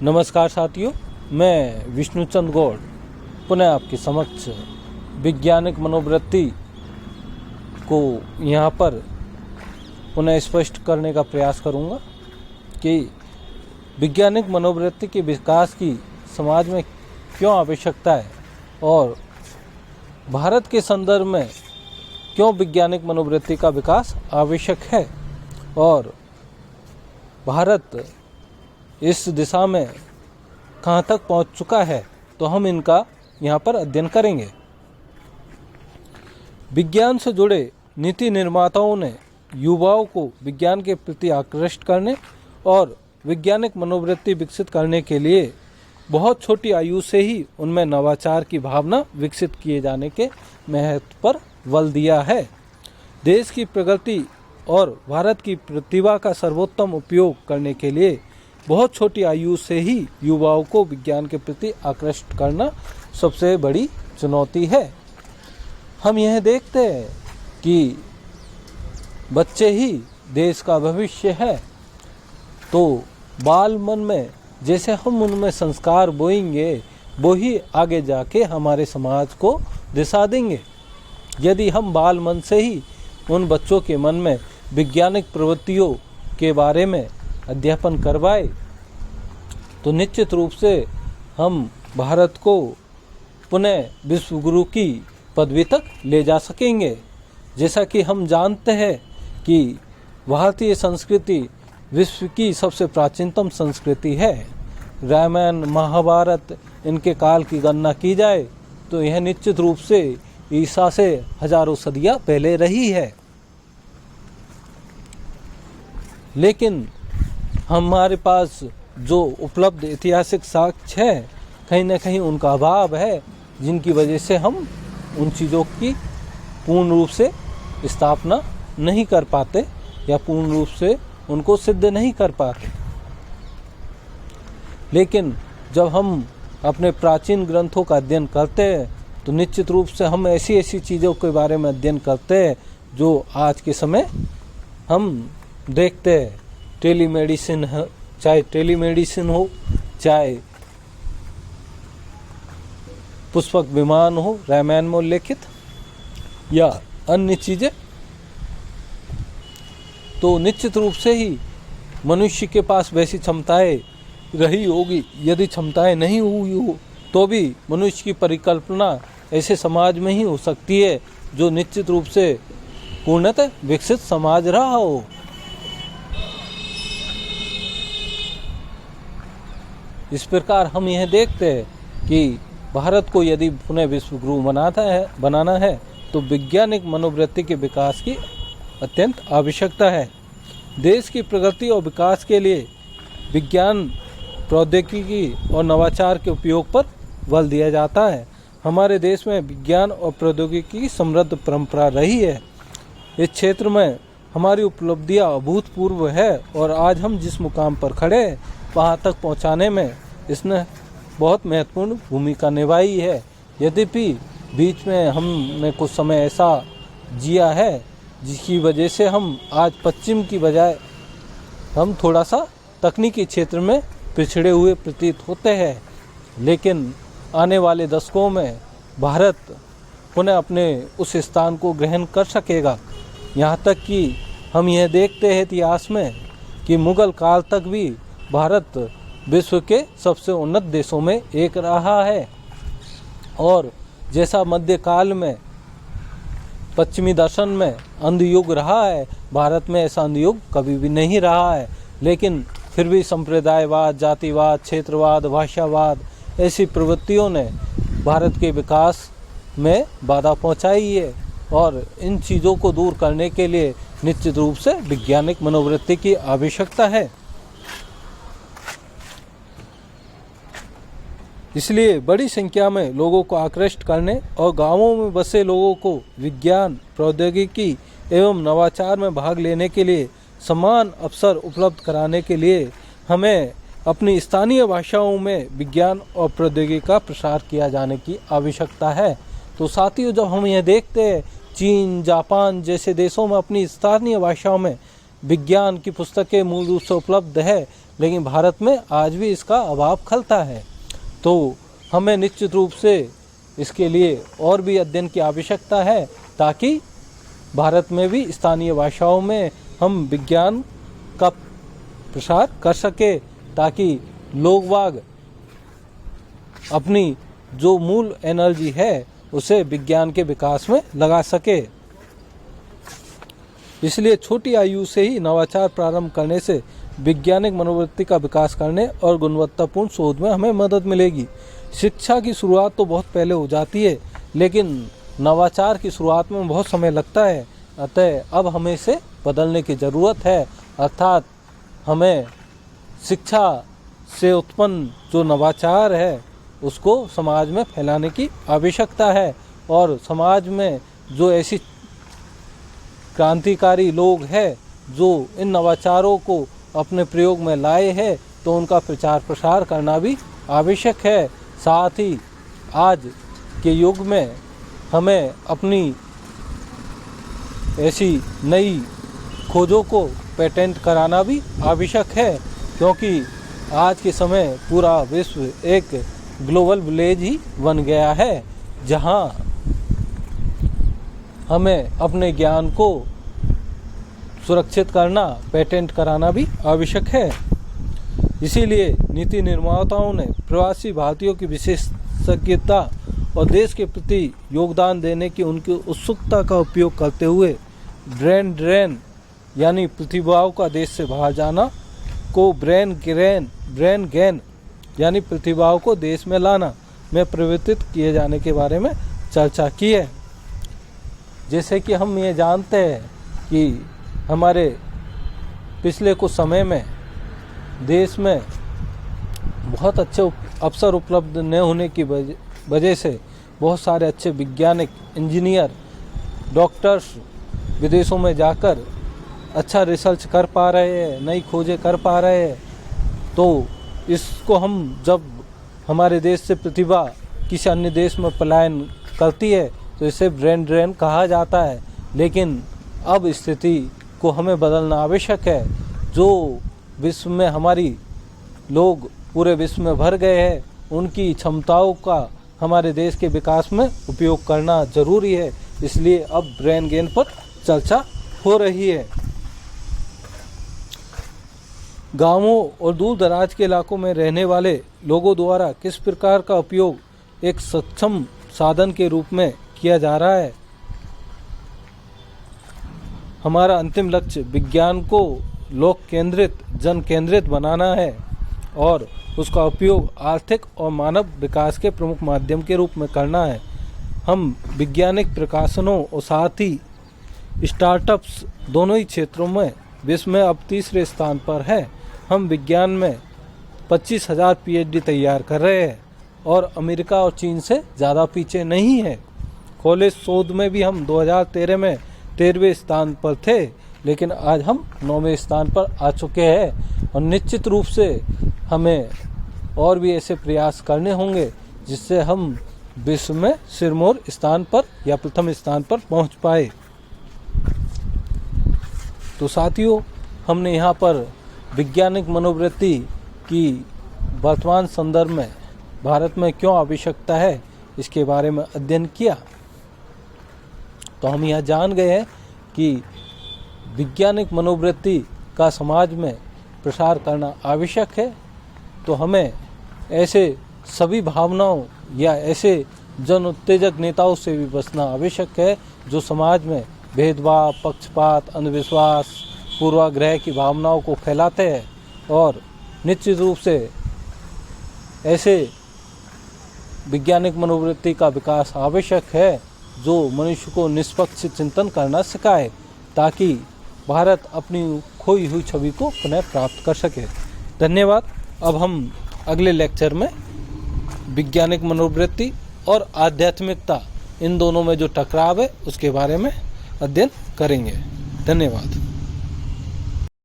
नमस्कार साथियों, मैं विष्णुचंद गौड़ पुनः आपके समक्ष वैज्ञानिक मनोवृत्ति को यहाँ पर पुनः स्पष्ट करने का प्रयास करूँगा कि वैज्ञानिक मनोवृत्ति के विकास की समाज में क्यों आवश्यकता है और भारत के संदर्भ में क्यों वैज्ञानिक मनोवृत्ति का विकास आवश्यक है और भारत इस दिशा में कहाँ तक पहुँच चुका है, तो हम इनका यहाँ पर अध्ययन करेंगे। विज्ञान से जुड़े नीति निर्माताओं ने युवाओं को विज्ञान के प्रति आकृष्ट करने और वैज्ञानिक मनोवृत्ति विकसित करने के लिए बहुत छोटी आयु से ही उनमें नवाचार की भावना विकसित किए जाने के महत्व पर बल दिया है। देश की प्रगति और भारत की प्रतिभा का सर्वोत्तम उपयोग करने के लिए बहुत छोटी आयु से ही युवाओं को विज्ञान के प्रति आकृष्ट करना सबसे बड़ी चुनौती है। हम यह देखते हैं कि बच्चे ही देश का भविष्य है, तो बाल मन में जैसे हम उनमें संस्कार बोएंगे वो ही आगे जाके हमारे समाज को दिशा देंगे। यदि हम बाल मन से ही उन बच्चों के मन में वैज्ञानिक प्रवृत्तियों के बारे में अध्यापन करवाए तो निश्चित रूप से हम भारत को पुनः विश्व गुरु की पदवी तक ले जा सकेंगे। जैसा कि हम जानते हैं कि भारतीय संस्कृति विश्व की सबसे प्राचीनतम संस्कृति है। रामायण महाभारत इनके काल की गणना की जाए तो यह निश्चित रूप से ईसा से हजारों सदियां पहले रही है, लेकिन हमारे पास जो उपलब्ध ऐतिहासिक साक्ष्य है कहीं न कहीं उनका अभाव है, जिनकी वजह से हम उन चीज़ों की पूर्ण रूप से स्थापना नहीं कर पाते या पूर्ण रूप से उनको सिद्ध नहीं कर पाते। लेकिन जब हम अपने प्राचीन ग्रंथों का अध्ययन करते हैं तो निश्चित रूप से हम ऐसी चीज़ों के बारे में अध्ययन करते हैं जो आज के समय हम देखते हैं। टेलीमेडिसिन है, चाहे टेलीमेडिसिन हो, चाहे पुष्पक विमान हो रामायण में उल्लेखित या अन्य चीज़ें, तो निश्चित रूप से ही मनुष्य के पास वैसी क्षमताएं रही होगी। यदि क्षमताएं नहीं हुई हो तो भी मनुष्य की परिकल्पना ऐसे समाज में ही हो सकती है जो निश्चित रूप से पूर्णतः विकसित समाज रहा हो। इस प्रकार हम यह देखते हैं कि भारत को यदि पुनः विश्व गुरु बनाना है तो वैज्ञानिक मनोवृत्ति के विकास की अत्यंत आवश्यकता है। देश की प्रगति और विकास के लिए विज्ञान प्रौद्योगिकी और नवाचार के उपयोग पर बल दिया जाता है। हमारे देश में विज्ञान और प्रौद्योगिकी की समृद्ध परंपरा रही है। इस क्षेत्र में हमारी उपलब्धियां अभूतपूर्व है और आज हम जिस मुकाम पर खड़े हैं वहां तक पहुंचाने में इसने बहुत महत्वपूर्ण भूमिका निभाई है। यद्यपि बीच में हमने कुछ समय ऐसा जिया है जिसकी वजह से हम आज पश्चिम की बजाय हम थोड़ा सा तकनीकी क्षेत्र में पिछड़े हुए प्रतीत होते हैं, लेकिन आने वाले दशकों में भारत पुनः अपने उस स्थान को ग्रहण कर सकेगा। यहाँ तक कि हम यह देखते हैं इतिहास में कि मुगल काल तक भी भारत विश्व के सबसे उन्नत देशों में एक रहा है और जैसा मध्यकाल में पश्चिमी दर्शन में अंधयुग रहा है, भारत में ऐसा अंधयुग कभी भी नहीं रहा है। लेकिन फिर भी संप्रदायवाद, जातिवाद, क्षेत्रवाद, भाषावाद ऐसी प्रवृत्तियों ने भारत के विकास में बाधा पहुंचाई है और इन चीज़ों को दूर करने के लिए निश्चित रूप से वैज्ञानिक मनोवृत्ति की आवश्यकता है। इसलिए बड़ी संख्या में लोगों को आकृष्ट करने और गांवों में बसे लोगों को विज्ञान, प्रौद्योगिकी एवं नवाचार में भाग लेने के लिए समान अवसर उपलब्ध कराने के लिए हमें अपनी स्थानीय भाषाओं में विज्ञान और प्रौद्योगिकी का प्रसार किया जाने की आवश्यकता है। तो साथियों, जब हम यह देखते हैं चीन, जापान जैसे देशों में अपनी स्थानीय भाषाओं में विज्ञान की पुस्तकें मूल रूप से उपलब्ध है, लेकिन भारत में आज भी इसका अभाव खलता है। तो हमें निश्चित रूप से इसके लिए और भी अध्ययन की आवश्यकता है, ताकि भारत में भी स्थानीय भाषाओं में हम विज्ञान का प्रसार कर सके, ताकि लोग बाग अपनी जो मूल एनर्जी है उसे विज्ञान के विकास में लगा सके। इसलिए छोटी आयु से ही नवाचार प्रारंभ करने से वैज्ञानिक मनोवृत्ति का विकास करने और गुणवत्तापूर्ण शोध में हमें मदद मिलेगी। शिक्षा की शुरुआत तो बहुत पहले हो जाती है, लेकिन नवाचार की शुरुआत में बहुत समय लगता है। अतः अब हमें इसे बदलने की ज़रूरत है, अर्थात हमें शिक्षा से उत्पन्न जो नवाचार है उसको समाज में फैलाने की आवश्यकता है। और समाज में जो ऐसी क्रांतिकारी लोग हैं जो इन नवाचारों को अपने प्रयोग में लाए हैं, तो उनका प्रचार प्रसार करना भी आवश्यक है। साथ ही आज के युग में हमें अपनी ऐसी नई खोजों को पेटेंट कराना भी आवश्यक है, क्योंकि आज के समय पूरा विश्व एक ग्लोबल विलेज ही बन गया है, जहां हमें अपने ज्ञान को सुरक्षित करना, पेटेंट कराना भी आवश्यक है। इसीलिए नीति निर्माताओं ने प्रवासी भारतीयों की विशेषज्ञता और देश के प्रति योगदान देने की उनकी उत्सुकता का उपयोग करते हुए ब्रेन ड्रेन यानी प्रतिभाओं का देश से बाहर जाना को ब्रेन गेन यानी प्रतिभाओं को देश में लाना में परिवर्तित किए जाने के बारे में चर्चा की है। जैसे कि हम ये जानते हैं कि हमारे पिछले कुछ समय में देश में बहुत अच्छे अवसर उपलब्ध न होने की वजह से बहुत सारे अच्छे वैज्ञानिक, इंजीनियर, डॉक्टर्स विदेशों में जाकर अच्छा रिसर्च कर पा रहे हैं, नई खोजें कर पा रहे हैं। तो इसको हम जब हमारे देश से प्रतिभा किसी अन्य देश में पलायन करती है तो इसे ब्रेन ड्रेन कहा जाता है। लेकिन अब स्थिति को हमें बदलना आवश्यक है। जो विश्व में हमारी लोग पूरे विश्व में भर गए हैं, उनकी क्षमताओं का हमारे देश के विकास में उपयोग करना जरूरी है। इसलिए अब ब्रेन गेन पर चर्चा हो रही है। गांवों और दूर दराज के इलाकों में रहने वाले लोगों द्वारा किस प्रकार का उपयोग एक सक्षम साधन के रूप में किया जा रहा है। हमारा अंतिम लक्ष्य विज्ञान को लोक केंद्रित, जन केंद्रित बनाना है और उसका उपयोग आर्थिक और मानव विकास के प्रमुख माध्यम के रूप में करना है। हम वैज्ञानिक प्रकाशनों और साथ ही स्टार्टअप्स दोनों ही क्षेत्रों में विश्व में अब तीसरे स्थान पर है। हम विज्ञान में 25,000 PhD तैयार कर रहे हैं और अमेरिका और चीन से ज़्यादा पीछे नहीं है। कॉलेज शोध में भी हम 2013 में 13वें स्थान पर थे, लेकिन आज हम 9वें स्थान पर आ चुके हैं। और निश्चित रूप से हमें और भी ऐसे प्रयास करने होंगे जिससे हम विश्व में सिरमौर स्थान पर या प्रथम स्थान पर पहुंच पाए। तो साथियों, हमने यहाँ पर वैज्ञानिक मनोवृत्ति की वर्तमान संदर्भ में भारत में क्यों आवश्यकता है इसके बारे में अध्ययन किया। तो हम यह जान गए हैं कि वैज्ञानिक मनोवृत्ति का समाज में प्रसार करना आवश्यक है। तो हमें ऐसे सभी भावनाओं या ऐसे जन उत्तेजक नेताओं से भी बचना आवश्यक है जो समाज में भेदभाव, पक्षपात, अंधविश्वास, पूर्वाग्रह की भावनाओं को फैलाते हैं। और निश्चित रूप से ऐसे वैज्ञानिक मनोवृत्ति का विकास आवश्यक है जो मनुष्य को निष्पक्ष चिंतन करना सिखाए, ताकि भारत अपनी खोई हुई छवि को पुनः प्राप्त कर सके। धन्यवाद। अब हम अगले लेक्चर में वैज्ञानिक मनोवृत्ति और आध्यात्मिकता, इन दोनों में जो टकराव है उसके बारे में अध्ययन करेंगे। धन्यवाद।